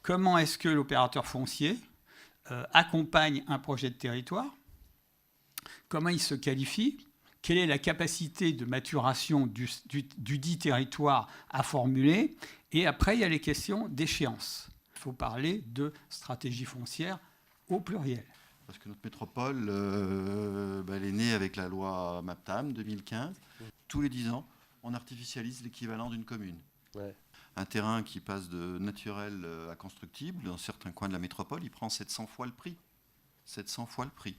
comment est-ce que l'opérateur foncier accompagne un projet de territoire, comment il se qualifie, quelle est la capacité de maturation du dit territoire à formuler, et après il y a les questions d'échéance. Il faut parler de stratégie foncière au pluriel. Parce que notre métropole, elle est née avec la loi MAPTAM 2015. Tous les 10 ans, on artificialise l'équivalent d'une commune. Ouais. Un terrain qui passe de naturel à constructible, dans certains coins de la métropole, il prend 700 fois le prix. 700 fois le prix.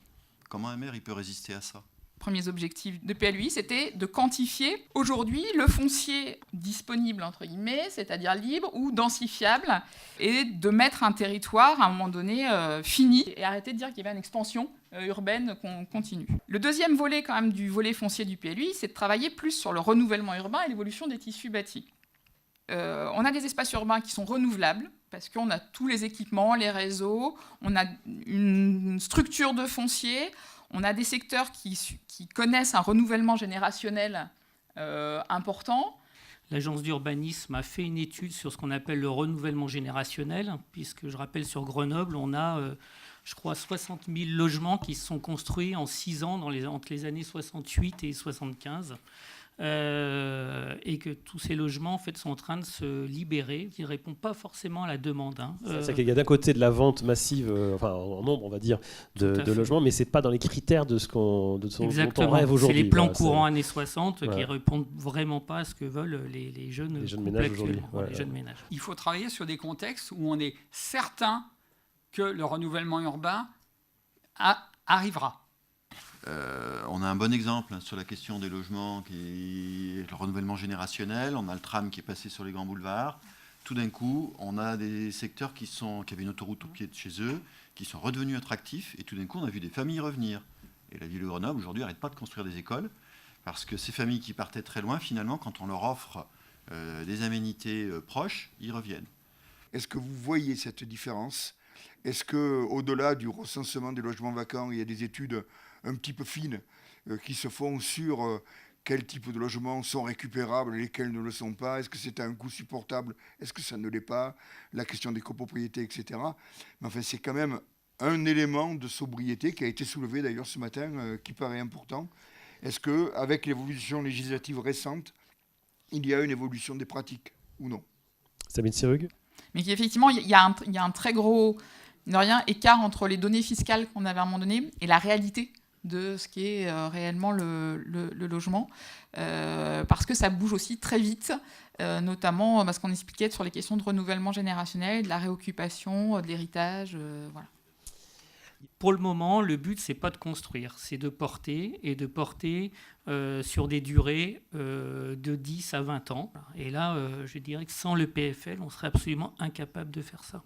Comment un maire il peut résister à ça ? Premiers objectifs de PLUI, c'était de quantifier aujourd'hui le foncier disponible, entre guillemets, c'est-à-dire libre ou densifiable, et de mettre un territoire, à un moment donné, fini, et arrêter de dire qu'il y avait une expansion urbaine continue. Le deuxième volet, quand même, du volet foncier du PLUI, c'est de travailler plus sur le renouvellement urbain et l'évolution des tissus bâtis. On a des espaces urbains qui sont renouvelables, parce qu'on a tous les équipements, les réseaux, on a une structure de foncier. On a des secteurs qui connaissent un renouvellement générationnel important. L'agence d'urbanisme a fait une étude sur ce qu'on appelle le renouvellement générationnel, puisque je rappelle sur Grenoble, on a, je crois, 60 000 logements qui se sont construits en 6 ans entre les années 68 et 75. Et que tous ces logements en fait, sont en train de se libérer, qui ne répondent pas forcément à la demande. C'est qu'il y a d'un côté de la vente massive, en nombre, on va dire, de logements, mais ce n'est pas dans les critères de ce dont on rêve aujourd'hui. C'est les plans courants années 60 qui ne répondent vraiment pas à ce que veulent les jeunes ménages aujourd'hui. Les jeunes ménages. Il faut travailler sur des contextes où on est certain que le renouvellement urbain arrivera. On a un bon exemple sur la question des logements, qui est le renouvellement générationnel. On a le tram qui est passé sur les grands boulevards. Tout d'un coup, on a des secteurs qui avaient une autoroute au pied de chez eux, qui sont redevenus attractifs. Et tout d'un coup, on a vu des familles revenir. Et la ville de Grenoble, aujourd'hui, n'arrête pas de construire des écoles. Parce que ces familles qui partaient très loin, finalement, quand on leur offre des aménités proches, ils reviennent. Est-ce que vous voyez cette différence ? Est-ce qu'au-delà du recensement des logements vacants, il y a des études un petit peu fines qui se font sur quels types de logements sont récupérables et lesquels ne le sont pas? Est-ce que c'est à un coût supportable? Est-ce que ça ne l'est pas? La question des copropriétés, etc. Mais enfin, c'est quand même un élément de sobriété qui a été soulevé d'ailleurs ce matin, qui paraît important. Est-ce qu'avec l'évolution législative récente, il y a une évolution des pratiques ou non? Sabine Sirug. Mais effectivement, il y a un très gros écart entre les données fiscales qu'on avait à un moment donné et la réalité de ce qui est réellement le logement, parce que ça bouge aussi très vite, notamment parce qu'on expliquait sur les questions de renouvellement générationnel, de la réoccupation, de l'héritage, voilà. Pour le moment, le but, c'est pas de construire, c'est de porter, et de porter sur des durées de 10 à 20 ans. Et là, je dirais que sans le PFL, on serait absolument incapable de faire ça.